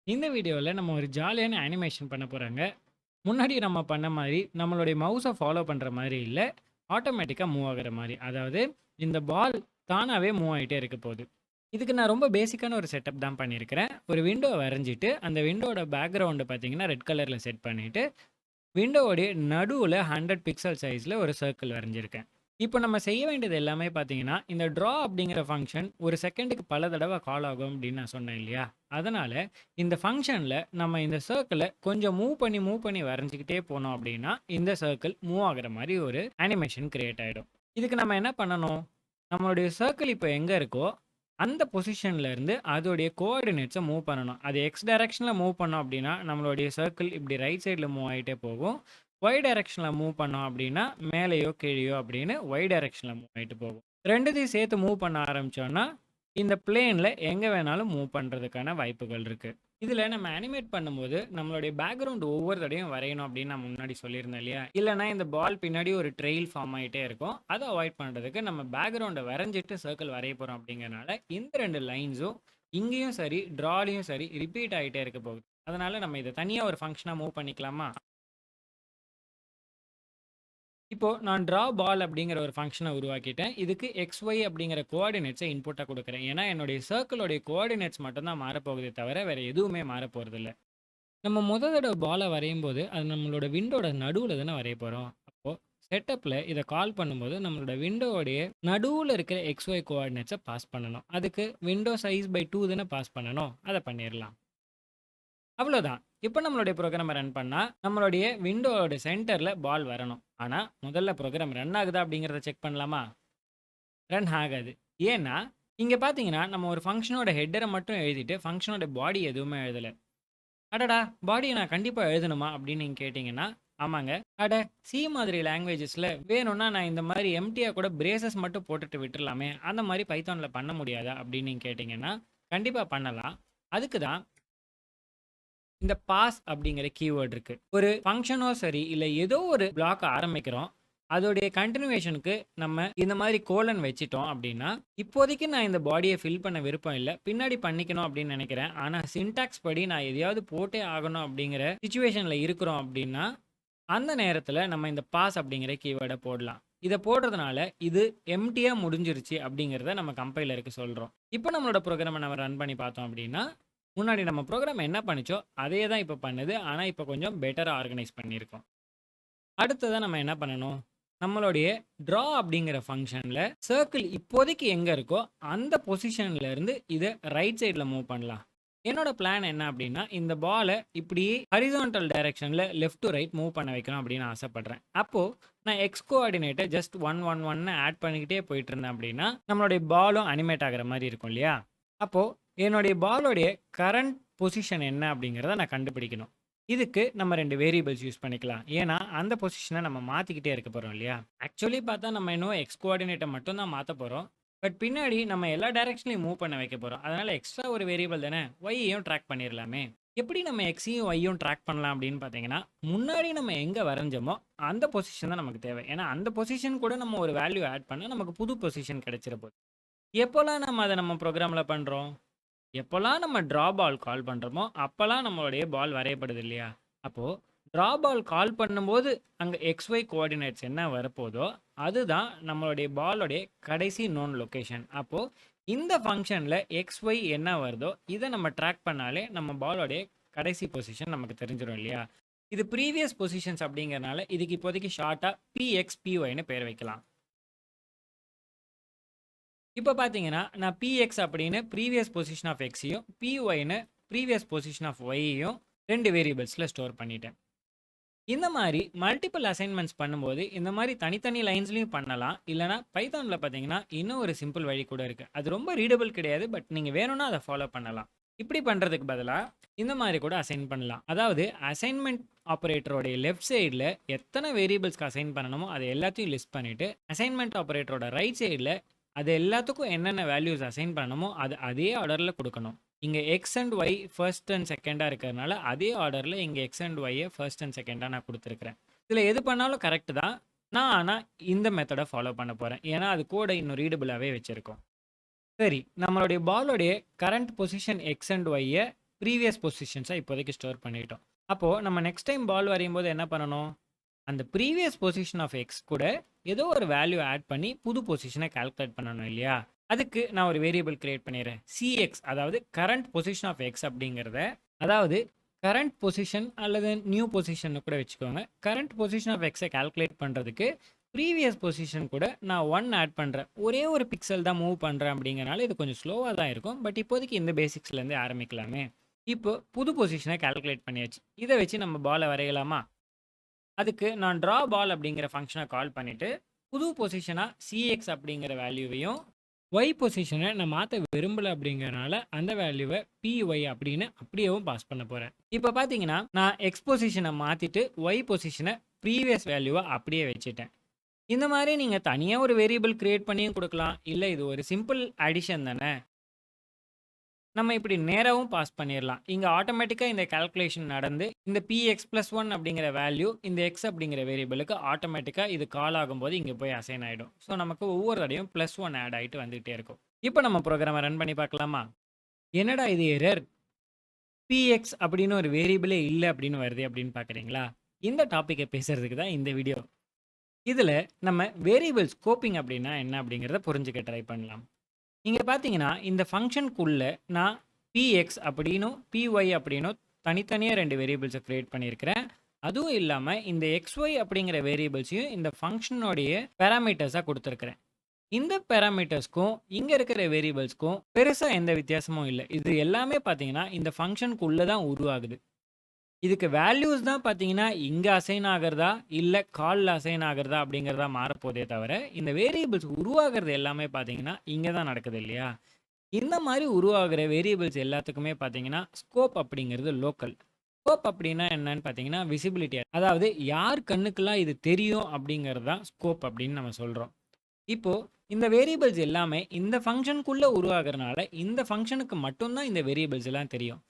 இந்த வீடியோல நம்ம ஒரு ஜாலியான அனிமேஷன் பண்ண போறாங்க. முன்னாடி நம்ம பண்ண மாரி, நம்மளுடைய மவுஸ ஃபாலோ பண்ற மாரி இல்ல. ஆட்டோமேட்டிக்கா மூவ் ஆகுற மாரி. அதாவது இந்த பால் தானாவே மூவ் ஆயிட்டே இருக்க போது. இதுக்கு நான் ரொம்ப பேசிக்கான ஒரு செட்டப் தான் பண்ணியிருக்கிறேன். ஒரு விண்டோ வரைஞ்சிட்டு, அந்த விண்டோவோட பேக்கிரவுண்ட் பார்த்தீங்கன்னா, ரெட் கலர்ல செட் பண்ணிட்டு, விண்டோவோடைய நடுவுல 100 பிக்சல் சைஸ்ல ஒரு சர்க்கிள் வரைஞ்சிருக்கேன். இப்போ நம்ம செய்ய வேண்டியது எல்லாமே பார்த்தீங்கன்னா, இந்த ட்ரா அப்படிங்கிற ஃபங்ஷன் ஒரு செகண்டுக்கு பல தடவ கால் ஆகும் அப்படின்னு நான் சொன்னேன் இல்லையா? அதனால இந்த ஃபங்ஷன்ல நம்ம இந்த சர்க்கிள கொஞ்சம் மூவ் பண்ணி வரைஞ்சுக்கிட்டே போனோம் அப்படின்னா, இந்த சர்க்கிள் மூவ் ஆகுற மாரி ஒரு அனிமேஷன் கிரியேட் ஆயிடும். இதுக்கு நம்ம என்ன பண்ணணும்? நம்மளுடைய சர்க்கிள் இப்போ எங்க இருக்கோ, அந்த பொசிஷன்ல இருந்து அதோடைய கோஆர்டினேட்ஸ மூவ் பண்ணணும். அது எக்ஸ் டைரக்ஷன்ல மூவ் பண்ணோம் அப்படின்னா, நம்மளுடைய சர்க்கிள் இப்படி ரைட் சைடுல மூவ் ஆயிட்டே போகும். ஒய் டைரக்ஷன்ல மூவ் பண்ணோம் அப்படின்னா, மேலேயோ கீழேயோ அப்படின்னு ஒய் டைரக்ஷன்ல மூவ் ஆயிட்டு போகும். 2த்தையும் சேர்த்து மூவ் பண்ண ஆரம்பிச்சோம்னா, இந்த பிளேன்ல எங்க வேணாலும் மூவ் பண்றதுக்கான வாய்ப்புகள் இருக்கு. இதுல நம்ம அனிமேட் பண்ணும்போது, நம்மளுடைய பேக்கிரவுண்ட் ஒவ்வொரு தடவையும் வரையணும் அப்படின்னு நான் முன்னாடி சொல்லியிருந்தேன் இல்லையா? இல்லன்னா இந்த பால் பின்னாடி ஒரு ட்ரெயில் ஃபார்ம் ஆயிட்டே இருக்கும். அத அவாய்ட் பண்றதுக்கு நம்ம பேக்கிரவுண்ட வரைஞ்சிட்டு சர்க்கிள் வரைய போறோம் அப்படிங்கிறனால, இந்த 2 லைன்ஸும் இங்கேயும் சரி, ட்ராலயும் சரி ரிப்பீட் ஆயிட்டே இருக்க போகுது. அதனால நம்ம இத தனியா ஒரு ஃபங்ஷனா மூவ் பண்ணிக்கலாமா? இப்போ நான் டிரா பால் அப்படிங்கிற ஒரு ஃபங்ஷனை உருவாக்கிட்டேன். இதுக்கு எக்ஸ், ஒய் அப்படிங்கிற கோஆர்டினேட்ஸை இன்புட்டா குடுக்குறேன். ஏன்னா, என்னுடைய சர்க்கிளோடைய கோஆர்டினேட்ஸ் மட்டும் தான் மாறப்போகுதே தவிர, வேற எதுவுமே மாறப்போறதில்ல. நம்ம தடவ பால வரையும்போது, அது நம்மளோட விண்டோட நடுவுல தானே வரைய போறோம். அப்போ செட்டப்ல இத கால் பண்ணும்போது, நம்மளோட விண்டோவோடைய நடுவுல இருக்கிற எக்ஸ், ஒய் கோஆர்டினேட்ஸ பாஸ் பண்ணணும். அதுக்கு விண்டோ சைஸ் பை 2 தானே பாஸ் பண்ணணும். அத பண்ணிறலாம். அவ்வளோதான். இப்ப நம்மளுடைய புரோகிராம ரன் பண்ணா, நம்மளுடைய விண்டோவோட சென்டர்ல பால் வரணும். ஆனா, முதல்ல புரோகிராம் ரன் ஆகுதா அப்படிங்கிறத செக் பண்ணலாமா? ரன் ஆகாது. ஏன்னா, இங்க பார்த்தீங்கன்னா, நம்ம ஒரு ஃபங்ஷனோட ஹெட்டர மட்டும் எழுதிட்டு, ஃபங்ஷனோட பாடி எதுவுமே எழுதல. அடடா! பாடிய நான் கண்டிப்பா எழுதணுமா? அப்படின்னு நீங்க கேட்டீங்கன்னா, ஆமாங்க. அட சி மாதிரி லாங்குவேஜஸ்ல வேணும்னா நான் இந்த மாரி எம்ப்டியா கூட பிரேசஸ் மட்டும் போட்டுட்டு விட்டுறலாமே! அந்த மாரி பைத்தான்ல பண்ண முடியாதா? அப்படின்னு நீங்க கேட்டீங்கன்னா, கண்டிப்பா பண்ணலாம். அதுக்கு தான் இந்த பாஸ் அப்படிங்கிற கீவேர்ட் இருக்கு. ஒரு ஃபங்ஷனோ சரி, இல்ல ஏதோ ஒரு பிளாக் ஆரம்பிக்கிறோம். அதோடைய கன்டினியூவேஷனுக்கு நம்ம இந்த மாரி கோலன் வச்சுட்டோம் அப்படின்னா, இப்போதைக்கு நான் இந்த பாடிய ஃபில் பண்ண விருப்பம் இல்ல. பின்னாடி பண்ணிக்கணும் அப்படின்னு நெனைக்கிறேன். ஆனா சின்டாக்ஸ் படி நான் எதையாவது போட்டே ஆகணும் அப்படிங்கிற சிச்சுவேஷன்ல இருக்கிறோம் அப்படின்னா, அந்த நேரத்துல நம்ம இந்த பாஸ் அப்படிங்கிற கீவேர்ட போடலாம். இத போடுறதுனால, இது எம்ப்டியா முடிஞ்சிருச்சு அப்படிங்கிறத நம்ம கம்பைலருக்கு சொல்றோம். இப்போ நம்மளோட புரோகிராம நம்ம ரன் பண்ணி பார்த்தோம் அப்படின்னா, முன்னாடி நம்ம புரோகிராம் என்ன பண்ணுச்சோ, அதே தான் இப்ப பண்ணுது. ஆனா, இப்ப கொஞ்சம் பெட்டரா ஆர்கனைஸ் பண்ணியிருக்கோம். அடுத்ததா நம்ம என்ன பண்ணணும்? நம்மளுடைய ட்ரா அப்படிங்கிற ஃபங்ஷன்ல சர்க்கிள் இப்போதைக்கு எங்க இருக்கோ, அந்த பொசிஷன்ல இருந்து இத ரைட் சைட்ல மூவ் பண்ணலாம். என்னோட பிளான் என்ன அப்படின்னா, இந்த பால இப்படி ஹாரிசான்டல் டைரக்ஷன்ல லெஃப்ட் டூ ரைட் மூவ் பண்ண வைக்கணும் அப்படின்னு ஆசைப்படுறேன். அப்போ நான் எக்ஸ் கோஆர்டினேட்ட ஜஸ்ட் 1, 1, 1ன்னு ஆட் பண்ணிக்கிட்டே போயிட்டு இருந்தேன் அப்படின்னா, நம்மளுடைய பாலும் அனிமேட் ஆகுற மாரி இருக்கும் இல்லையா? அப்போ என்னுடைய பாலோடைய கரண்ட் பொசிஷன் என்ன அப்படிங்கிறத நான் கண்டுபிடிக்கணும். இதுக்கு நம்ம 2 வேரியபிள்ஸ் யூஸ் பண்ணிக்கலாம். ஏன்னா, அந்த பொசிஷன நம்ம மாத்திக்கிட்டே இருக்க போறோம் இல்லையா? ஆக்சுவலி பார்த்தா நம்ம இன்னும் எக்ஸ் கோஆர்டினேட்ட மட்டும் தான் மாத்தப் போறோம். பட் பின்னாடி நம்ம எல்லா டைரக்ஷன்லயும் மூவ் பண்ண வைக்க போறோம். அதனால எக்ஸ்ட்ரா ஒரு வேரியபிள் தானே, ஒய்யையும் ட்ராக் பண்ணிறலாமே. எப்படி நம்ம எக்ஸையும் ஒய்யும் ட்ராக் பண்ணலாம் அப்படின்னு பார்த்தீங்கன்னா, முன்னாடி நம்ம எங்க வரைஞ்சோமோ, அந்த பொசிஷன் தான் நமக்கு தேவை. ஏன்னா, அந்த பொசிஷன் கூட நம்ம ஒரு வேல்யூ ஆட் பண்ணா நமக்கு புது பொசிஷன் கிடைச்சிற போது. எப்போலாம் நம்ம அத நம்ம புரோகிராம்ல பண்றோம்? எப்போலாம் நம்ம ட்ரா பால் கால் பண்றோமோ, அப்பலாம் நம்மளுடைய பால் வரையப்படுது இல்லையா? அப்போ ட்ரா பால் கால் பண்ணும்போது, அங்க எக்ஸ், ஒய் கோஆர்டினேட்ஸ் என்ன வரப்போதோ, அதுதான் நம்மளுடைய பாலோடைய கடைசி நோன் லொகேஷன். அப்போ இந்த ஃபங்ஷன்ல எக்ஸ், ஒய் என்ன வருதோ, இத நம்ம ட்ராக் பண்ணாலே நம்ம பாலோடைய கடைசி பொசிஷன் நமக்கு தெரிஞ்சிரும் இல்லையா? இது ப்ரீவியஸ் பொசிஷன்ஸ் அப்படிங்கிறனால, இதுக்கு இப்போதைக்கு ஷார்ட்டா பிஎக்ஸ், பிஒய்ன்னு பேர் வைக்கலாம். இப்ப பார்த்தீங்கன்னா, நான் பிஎக்ஸ் அப்படின்னு ப்ரீவியஸ் பொசிஷன் ஆஃப் எக்ஸையும், பிஒய்ன்னு ப்ரீவியஸ் பொசிஷன் ஆஃப் ஒய்யையும் 2 வேரியபிள்ஸ்ல ஸ்டோர் பண்ணிட்டேன். இந்த மாரி மல்டிபிள் அசைன்மென்ட்ஸ் பண்ணும்போது, இந்த மாரி தனித்தனி லைன்ஸ்லயும் பண்ணலாம். இல்லன்னா பைத்தான்ல பார்த்தீங்கன்னா, இன்னும் ஒரு சிம்பிள் வழி கூட இருக்கு. அது ரொம்ப ரீடபிள் கிடையாது. பட் நீங்க வேணும்னா அத ஃபாலோ பண்ணலாம். இப்படி பண்றதுக்கு பதிலா, இந்த மாரி கூட அசைன் பண்ணலாம். அதாவது அசைன்மென்ட் ஆப்பரேட்டரோடைய லெஃப்ட் சைடுல எத்தன வேரியபிள்ஸ்க்கு அசைன் பண்ணணுமோ, அத எல்லாத்தையும் லிஸ்ட் பண்ணிட்டு, அசைன்மென்ட் ஆப்பரேட்டரோட ரைட் சைடுல அது எல்லாத்துக்கும் என்னென்ன வேல்யூஸ் அசைன் பண்ணணுமோ, அது அதே ஆர்டர்ல குடுக்கணும். இங்க X and Y first and செகண்டா இருக்கிறதுனால, அதே ஆர்டர்ல இங்க எக்ஸ் அண்ட் ஒய்ய ஃபர்ஸ்ட் அண்ட் செகண்டா நான் குடுத்துருக்கிறேன். இதுல எது பண்ணாலும் கரெக்ட் தான். நான் ஆனா இந்த மெத்தட ஃபாலோ பண்ண போறேன். ஏன்னா, அது கோட இன்னும் ரீடபிளாவே வச்சிருக்கோம். சரி, நம்மளுடைய பாலோடைய கரண்ட் பொசிஷன் எக்ஸ் அண்ட் ஒய்ய ப்ரீவியஸ் பொசிஷன்ஸை இப்போதைக்கு ஸ்டோர் பண்ணிட்டோம். அப்போது நம்ம நெக்ஸ்ட் டைம் பால் வரையும்போது என்ன பண்ணணும், அந்த ப்ரீவியஸ் பொசிஷன் ஆஃப் எக்ஸ் கூட ஏதோ ஒரு வேல்யூ ஆட் பண்ணி புது பொசிஷனை கால்குலேட் பண்ணணும் இல்லையா? அதுக்கு நான் ஒரு வேரியபிள் கிரியேட் பண்ணிடுறேன். சிஎக்ஸ், அதாவது கரண்ட் பொசிஷன் ஆஃப் எக்ஸ் அப்படிங்கிறத, அதாவது கரண்ட் பொசிஷன் அல்லது நியூ பொசிஷன் கூட வச்சுக்கோங்க. கரண்ட் பொசிஷன் ஆஃப் எக்ஸை கால்குலேட் பண்ணுறதுக்கு ப்ரீவியஸ் பொசிஷன் கூட நான் 1 ஆட் பண்ணுறேன். ஒரே ஒரு பிக்சல் தான் மூவ் பண்ணுறேன் அப்படிங்கிறனால இது கொஞ்சம் ஸ்லோவாக தான் இருக்கும். பட் இப்போதைக்கு இந்த பேசிக்ஸ்லேருந்து ஆரம்பிக்கலாமே. இப்போ புது பொசிஷனை கால்குலேட் பண்ணியாச்சு. இதை வச்சு நம்ம பாலை வரையலாமா? அதுக்கு நான் ட்ரா பால் அப்படிங்கிற ஃபங்க்ஷனை கால் பண்ணிவிட்டு புது பொசிஷனாக சிஎக்ஸ் அப்படிங்கிற வேல்யூவையும் ஒய் பொசிஷனை நான் மாற்ற விரும்பலை அப்படிங்கிறனால அந்த வேல்யூவை பிஒய் அப்படின்னு அப்படியேவும் பாஸ் பண்ண போகிறேன். இப்போ பார்த்தீங்கன்னா நான் எக்ஸ் பொசிஷனை மாற்றிட்டு ஒய் பொசிஷனை ப்ரீவியஸ் வேல்யூவை அப்படியே வச்சுட்டேன். இந்த மாதிரி நீங்கள் தனியாக ஒரு வேரியபிள் கிரியேட் பண்ணியும் கொடுக்கலாம். இல்லை இது ஒரு சிம்பிள் அடிஷன் தானே, நம்ம இப்படி நேராகவும் பாஸ் பண்ணிடலாம். இங்கே ஆட்டோமேட்டிக்காக இந்த கால்குலேஷன் நடந்து இந்த px+1 அப்படிங்கிற வேல்யூ இந்த எக்ஸ் அப்படிங்கிற வேரியபிளுக்கு ஆட்டோமேட்டிக்காக இது கால் ஆகும்போது இங்கே போய் அசைன் ஆகிடும். ஸோ நமக்கு ஒவ்வொரு தடையும் +1 ஆட் ஆகிட்டு வந்துகிட்டே இருக்கும். இப்போ நம்ம ப்ரோக்ராமை ரன் பண்ணி பார்க்கலாமா? என்னடா இது எரர், px அப்படின்னு ஒரு வேரியபிளே இல்லை அப்படின்னு வருது அப்படின்னு பார்க்குறீங்களா? இந்த டாப்பிக்கை பேசுறதுக்கு தான் இந்த வீடியோ. இதில் நம்ம வேரியபிள் ஸ்கோப்பிங் அப்படின்னா என்ன அப்படிங்கிறத புரிஞ்சுக்க ட்ரை பண்ணலாம். இங்கே பார்த்தீங்கன்னா இந்த ஃபங்க்ஷனுக்குள்ளே நான் பிஎக்ஸ் அப்படின்னும் பிஒய் அப்படின்னும் தனித்தனியாக 2 வேரியபிள்ஸை க்ரியேட் பண்ணியிருக்கிறேன். அதுவும் இல்லாமல் இந்த எக்ஸ்ஒய் அப்படிங்கிற வேரியபிள்ஸையும் இந்த ஃபங்க்ஷனோடைய பேராமீட்டர்ஸாக கொடுத்துருக்குறேன். இந்த பேராமீட்டர்ஸ்க்கும் இங்கே இருக்கிற வேரியபிள்ஸ்க்கும் பெருசாக எந்த வித்தியாசமும் இல்லை. இது எல்லாமே பார்த்தீங்கன்னா இந்த ஃபங்க்ஷனுக்குள்ளே தான் உருவாகுது. இதுக்கு வேல்யூஸ் தான் பார்த்தீங்கன்னா இங்கே அசைன் ஆகிறதா இல்லை காலில் அசைன் ஆகிறதா அப்படிங்கிறதா மாறப்போதே தவிர இந்த வேரியபிள்ஸ் உருவாகிறது எல்லாமே பார்த்தீங்கன்னா இங்கே தான் நடக்குது இல்லையா? இந்த மாதிரி உருவாகிற வேரியபிள்ஸ் எல்லாத்துக்குமே பார்த்தீங்கன்னா ஸ்கோப் அப்படிங்கிறது லோக்கல். ஸ்கோப் அப்படின்னா என்னன்னு பார்த்தீங்கன்னா விசிபிலிட்டி, அதாவது யார் கண்ணுக்கெல்லாம் இது தெரியும் அப்படிங்கிறது தான் ஸ்கோப் அப்படின்னு நம்ம சொல்கிறோம். இப்போது இந்த வேரியபிள்ஸ் எல்லாமே இந்த ஃபங்க்ஷனுக்குள்ளே உருவாகிறனால இந்த ஃபங்க்ஷனுக்கு மட்டும்தான் இந்த வேரியபிள்ஸ் எல்லாம் தெரியும்.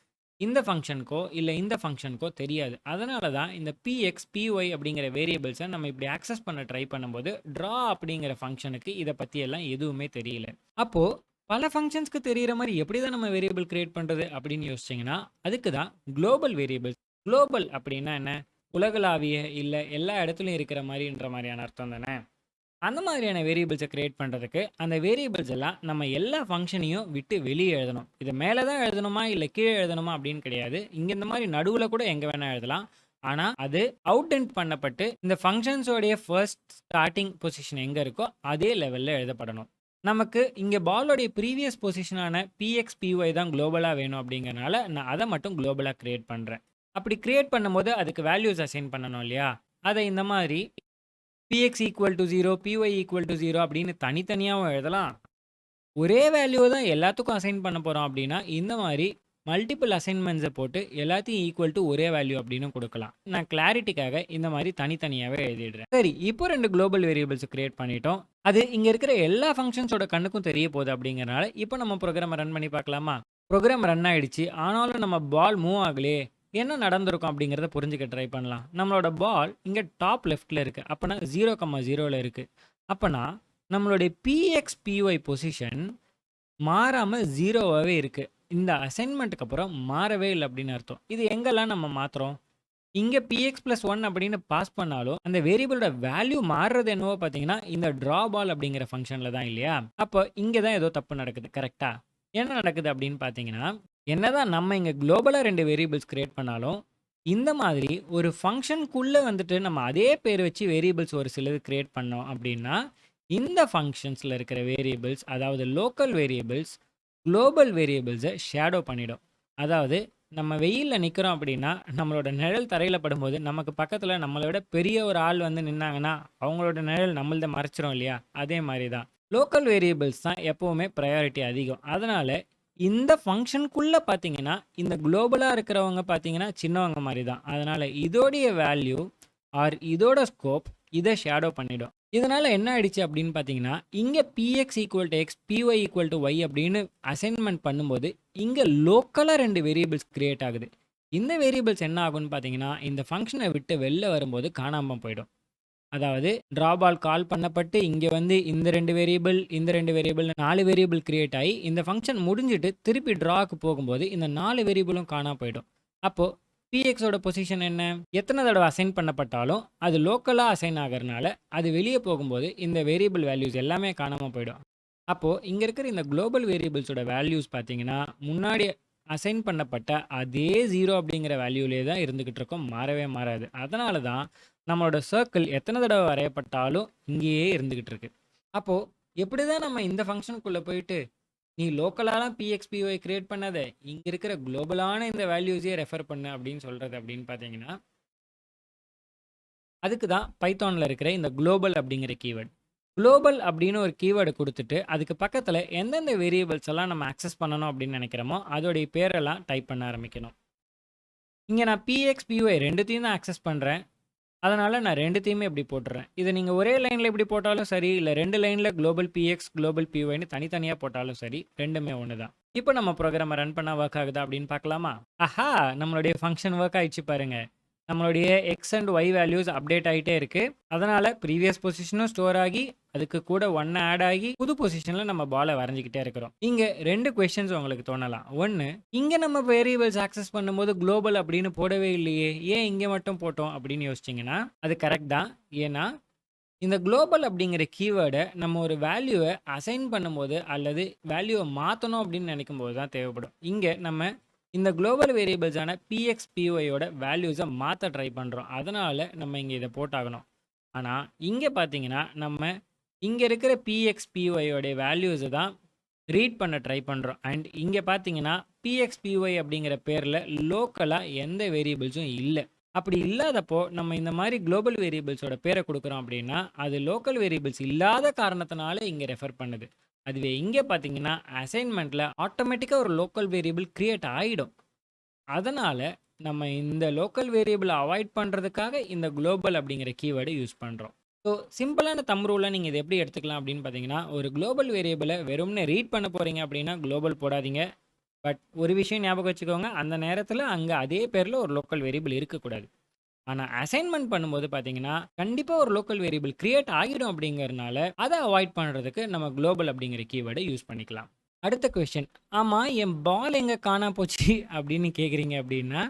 இந்த ஃபங்க்ஷனுக்கோ இல்லை இந்த ஃபங்க்ஷனுக்கோ தெரியாது. அதனால தான் இந்த பிஎக்ஸ் பிஒய் அப்படிங்கிற வேரியபிள்ஸை நம்ம இப்படி ஆக்சஸ் பண்ண ட்ரை பண்ணும்போது ட்ரா அப்படிங்கிற ஃபங்க்ஷனுக்கு இதை பற்றியெல்லாம் எதுவுமே தெரியல. அப்போது பல ஃபங்க்ஷன்ஸ்க்கு தெரிகிற மாதிரி எப்படி தான் நம்ம வேரியபிள் கிரியேட் பண்ணுறது அப்படின்னு யோசிச்சிங்கன்னா அதுக்கு தான் குளோபல் வேரியபிள்ஸ். குளோபல் அப்படின்னா என்ன, உலகளாவிய இல்லை எல்லா இடத்துலையும் இருக்கிற மாதிரின்ற மாதிரியான அர்த்தம் தானே. அந்த மாதிரியான வேரியபிள்ஸை கிரியேட் பண்ணுறதுக்கு அந்த வேரியபிள்ஸ் எல்லாம் நம்ம எல்லா ஃபங்க்ஷனையும் விட்டு வெளியே எழுதணும். இது மேலே தான் எழுதணுமா இல்லை கீழே எழுதணுமா அப்படின்னு கிடையாது. இங்கே இந்த மாதிரி நடுவில் கூட எங்கே வேணால் எழுதலாம். ஆனால் அது அவுட்டென்ட் பண்ணப்பட்டு இந்த ஃபங்க்ஷன்ஸோடைய ஃபர்ஸ்ட் ஸ்டார்டிங் பொசிஷன் எங்கே இருக்கோ அதே லெவலில் எழுதப்படணும். நமக்கு இங்கே பாலோடைய ப்ரீவியஸ் பொசிஷனான பிஎக்ஸ் பிஒய் தான் குளோபலாக வேணும் அப்படிங்கிறனால நான் அதை மட்டும் குளோபலாக க்ரியேட் பண்ணுறேன். அப்படி க்ரியேட் பண்ணும்போது அதுக்கு வேல்யூஸ் அசைன் பண்ணணும் இல்லையா? அதை இந்த மாதிரி px = 0 py = 0 அப்படின்னு தனித்தனியாகவும் எழுதலாம். ஒரே வேல்யூ தான் எல்லாத்துக்கும் அசைன் பண்ண போகிறோம் அப்படின்னா இந்த மாதிரி மல்டிபிள் அசைன்மெண்ட்ஸை போட்டு எல்லாத்தையும் ஈக்குவல் டு ஒரே வேல்யூ அப்படின்னு கொடுக்கலாம். நான் கிளாரிட்டிக்காக இந்த மாதிரி தனித்தனியாகவே எழுதிடுறேன். சரி, இப்போ 2 குளோபல் வேரியபிள்ஸ் கிரியேட் பண்ணிட்டோம். அது இங்கே இருக்கிற எல்லா ஃபங்க்ஷன்ஸோட கண்ணுக்கும் தெரிய போகுது அப்படிங்கிறனால இப்போ நம்ம ப்ரோக்ராமை ரன் பண்ணி பார்க்கலாமா? ப்ரோக்ராம் ரன் ஆகிடுச்சு. ஆனாலும் நம்ம பால் மூவ் ஆகலையே, என்ன நடந்திருக்கும் அப்படிங்கிறத புரிஞ்சுக்க ட்ரை பண்ணலாம். நம்மளோட பால் இங்கே டாப் லெஃப்டில் இருக்குது. அப்போனா 0,0 இருக்குது. அப்போனா நம்மளுடைய பிஎக்ஸ் பிஒய் பொசிஷன் மாறாமல் 0வாகவே இருக்குது. இந்த அசைன்மெண்ட்டுக்கு அப்புறம் மாறவே இல்லை அப்படின்னு அர்த்தம். இது எங்கெல்லாம் நம்ம மாற்றுறோம், இங்கே px+1 அப்படின்னு பாஸ் பண்ணாலும் அந்த வேரியபிளோட வேல்யூ மாறுறது என்னவோ பார்த்தீங்கன்னா இந்த ட்ரா பால் அப்படிங்கிற ஃபங்க்ஷனில் தான் இல்லையா? அப்போ இங்கே தான் ஏதோ தப்பு நடக்குது. கரெக்டாக என்ன நடக்குது அப்படின்னு பார்த்தீங்கன்னா, என்னதான் நம்ம இங்கே குளோபலாக 2 வேரியபிள்ஸ் கிரியேட் பண்ணாலும் இந்த மாதிரி ஒரு ஃபங்க்ஷனுக்குள்ளே வந்துட்டு நம்ம அதே பேர் வச்சு வேரியபிள்ஸ் ஒரு சிலது கிரியேட் பண்ணோம் அப்படின்னா இந்த ஃபங்க்ஷன்ஸில் இருக்கிற வேரியபிள்ஸ், அதாவது லோக்கல் வேரியபிள்ஸ் குளோபல் வேரியபிள்ஸை ஷேடோ பண்ணிடும். அதாவது நம்ம வெயிலில் நிற்கிறோம் அப்படின்னா நம்மளோட நிழல் தரையில் படும்போது நமக்கு பக்கத்தில் நம்மளை விட பெரிய ஒரு ஆள் வந்து நின்னாங்கன்னா அவங்களோட நிழல் நம்மள்த மறைச்சிரும் இல்லையா? அதே மாதிரி தான் லோக்கல் வேரியபிள்ஸ் தான் எப்போவுமே ப்ரையாரிட்டி அதிகம். அதனால் இந்த ஃபங்க்ஷனுக்குள்ளே பார்த்தீங்கன்னா இந்த குளோபலாக இருக்கிறவங்க பார்த்தீங்கன்னா சின்னவங்க மாதிரி தான். அதனால் இதோடைய வேல்யூ ஆர் இதோட ஸ்கோப் இதை ஷேடோ பண்ணிடும். இதனால் என்ன ஆயிடுச்சு அப்படின்னு பார்த்தீங்கன்னா இங்கே px = x py = y அப்படின்னு அசைன்மெண்ட் பண்ணும்போது இங்கே லோக்கலாக 2 வேரியபிள்ஸ் கிரியேட் ஆகுது. இந்த வேரியபிள்ஸ் என்ன ஆகும்னு பார்த்தீங்கன்னா இந்த ஃபங்க்ஷனை விட்டு வெளில வரும்போது காணாமல் போயிடும். அதாவது ட்ரா பால் கால் பண்ணப்பட்டு இங்க வந்து இந்த 2 வேரியபிள், இந்த 2 வேரியபிள்னு 4 வேரியபிள் கிரியேட் ஆயி, இந்த ஃபங்ஷன் முடிஞ்சுட்டு திருப்பி ட்ராக்கு போகும்போது இந்த 4 வேரியபிளும் காணாம போயிடும். அப்போ பிஎக்ஸோட பொசிஷன் என்ன? எத்தனை தடவை அசைன் பண்ணப்பட்டாலும் அது லோக்கலா அசைன் ஆகறனால, அது வெளிய போகும்போது இந்த வேரியபிள் வேல்யூஸ் எல்லாமே காணாம போயிடும். அப்போ இங்க இருக்கிற இந்த குளோபல் வேரியபிள்ஸோட வேல்யூஸ் பார்த்தீங்கன்னா, முன்னாடி அசைன் பண்ணப்பட்ட அதே 0 அப்படிங்கிற வேல்யூலயே தான் இருந்துகிட்டு இருக்கும். மாறவே மாறாது. அதனால தான் நம்மளோட சர்க்கிள் எத்தனை தடவை வரையப்பட்டாலும் இங்கேயே இருந்துகிட்டு இருக்கு. அப்போ எப்படிதான் நம்ம இந்த ஃபங்ஷனுக்குள்ள போயிட்டு, நீ லோக்கலாலாம் பிஎக்ஸ், பிஒய் கிரியேட் பண்ணாத, இங்க இருக்கிற குளோபலான இந்த வேல்யூஸையே ரெஃபர் பண்ணு அப்படின்னு சொல்றது அப்படின்னு பார்த்தீங்கன்னா, அதுக்கு தான் பைத்தான்ல இருக்கிற இந்த குளோபல் அப்படிங்கிற கீவேர்ட். குளோபல் அப்படின்னு ஒரு கீவேர்டு குடுத்துட்டு, அதுக்கு பக்கத்துல எந்தெந்த வேரியபிள்ஸ் எல்லாம் நம்ம அக்சஸ் பண்ணணும் அப்படின்னு நெனைக்கிறோமோ, அதோடைய பேரெல்லாம் டைப் பண்ண ஆரம்பிக்கணும். இங்க நான் பிஎக்ஸ், பிஒய் 2த்தையும் தான் அக்சஸ் பண்றேன். அதனால நான் 2த்தையுமே இப்படி போட்டுறேன். இத நீங்க ஒரே லைன்ல இப்படி போட்டாலும் சரி, இல்ல 2 லைன்ல குளோபல் பிஎக்ஸ், குளோபல் பிஒய்ன்னு தனித்தனியா போட்டாலும் சரி, 2மே ஒண்ணு தான். இப்போ நம்ம புரோகிராம ரன் பண்ணா வொர்க் ஆகுதா அப்படின்னு பார்க்கலாமா? ஆஹா! நம்மளுடைய ஃபங்ஷன் வொர்க் ஆயிடுச்சு பாருங்க. நம்மளுடைய X and Y values update ஆயிட்டே இருக்கு. அதனால ப்ரீவியஸ் பொசிஷனும் ஸ்டோர் ஆகி, அதுக்கு கூட 1 ஆட் ஆகி, புது பொசிஷன்ல நம்ம பால வரைஞ்சுக்கிட்டே இருக்கிறோம். இங்க 2 கொஸ்டின்ஸ் உங்களுக்கு தோணலாம். 1, இங்க நம்ம வேரியபிள்ஸ் ஆக்சஸ் பண்ணும்போது குளோபல் அப்படின்னு போடவே இல்லையே, ஏன் இங்க மட்டும் போட்டோம் அப்படின்னு யோசிச்சீங்கன்னா, அது கரெக்ட் தான். ஏன்னா, இந்த குளோபல் அப்படிங்கிற கீவேர்ட நம்ம ஒரு வேல்யூவ அசைன் பண்ணும்போது அல்லது வேல்யூவ மாத்தணும் அப்படின்னு நினைக்கும்போது தான் தேவைப்படும். இங்க நம்ம இந்த குளோபல் வேரியபிள்ஸான பிஎக்ஸ், பிஒய்யோட வேல்யூஸை மாற்ற ட்ரை பண்ணுறோம். அதனால நம்ம இங்கே இதை போட்டாகணும். ஆனால் இங்கே பார்த்தீங்கன்னா நம்ம இங்கே இருக்கிற பிஎக்ஸ், பிஒய்யோடைய வேல்யூஸை தான் ரீட் பண்ண ட்ரை பண்ணுறோம். அண்ட் இங்கே பார்த்தீங்கன்னா பிஎக்ஸ், பிஒய் அப்படிங்கிற பேரில் லோக்கலாக எந்த வேரியபிள்ஸும் இல்லை. அப்படி இல்லாதப்போ நம்ம இந்த மாதிரி குளோபல் வேரியபிள்ஸோட பேரை கொடுக்குறோம் அப்படின்னா அது லோக்கல் வேரியபிள்ஸ் இல்லாத காரணத்தினால இங்கே ரெஃபர் பண்ணுது. அதுவே இங்கே பார்த்தீங்கன்னா அசைன்மெண்ட்டில் ஆட்டோமேட்டிக்காக ஒரு லோக்கல் வேரியபிள் கிரியேட் ஆகிடும். அதனால நம்ம இந்த லோக்கல் வேரியபிளை அவாய்ட் பண்ணுறதுக்காக இந்த குளோபல் அப்படிங்கிற கீவேர்டை யூஸ் பண்ணுறோம். ஸோ சிம்பிளான தம் ரூலை நீங்கள் இதை எப்படி எடுத்துக்கலாம் அப்படின்னு பார்த்தீங்கன்னா, ஒரு குளோபல் வேரியபிளை வெறும்னே ரீட் பண்ண போகிறீங்க அப்படின்னா குளோபல் போடாதீங்க. பட் ஒரு விஷயம் ஞாபகம் வச்சுக்கோங்க, அந்த நேரத்தில் அங்கே அதே பேரில் ஒரு லோக்கல் வேரியபிள் இருக்கக்கூடாது. ஆனால் அசைன்மெண்ட் பண்ணும்போது பார்த்தீங்கன்னா கண்டிப்பாக ஒரு லோக்கல் வேரியபிள் கிரியேட் ஆகிடும் அப்படிங்கிறதுனால அதை அவாய்ட் பண்ணுறதுக்கு நம்ம குளோபல் அப்படிங்கிற கீவேர்டை யூஸ் பண்ணிக்கலாம். அடுத்த கொஸ்டின், ஆமாம் என் பால் எங்கே காணா போச்சு அப்படின்னு கேட்குறீங்க அப்படின்னா,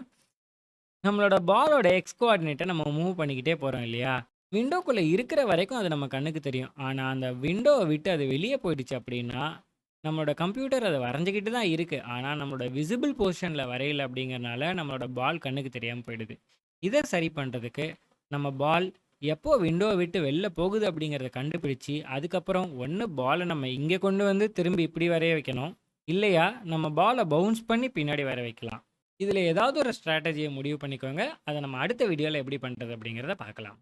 நம்மளோட பாலோட எக்ஸ் கோஆர்டினேட்டை நம்ம மூவ் பண்ணிக்கிட்டே போகிறோம் இல்லையா? விண்டோக்குள்ளே இருக்கிற வரைக்கும் அது நம்ம கண்ணுக்கு தெரியும். ஆனால் அந்த விண்டோவை விட்டு அது வெளியே போயிடுச்சு அப்படின்னா, நம்மளோட கம்ப்யூட்டர் அதை வரைஞ்சிக்கிட்டு தான் இருக்குது. ஆனால் நம்மளோட விசிபிள் பொசிஷனில் வரையல அப்படிங்கிறனால நம்மளோட பால் கண்ணுக்கு தெரியாமல் போயிடுது. இதை சரி பண்ணுறதுக்கு நம்ம பால் எப்போ விண்டோவை விட்டு வெளில போகுது அப்படிங்கிறத கண்டுபிடிச்சி, அதுக்கப்புறம் ஒன்று பாலை நம்ம இங்கே கொண்டு வந்து திரும்பி இப்படி வரைய வைக்கணும், இல்லையா நம்ம பாலை பவுன்ஸ் பண்ணி பின்னாடி வர வைக்கலாம். இதில் ஏதாவது ஒரு ஸ்ட்ராட்டஜியை முடிவு பண்ணிக்கோங்க. அதை நம்ம அடுத்த வீடியோவில் எப்படி பண்ணுறது அப்படிங்கிறத பார்க்கலாம்.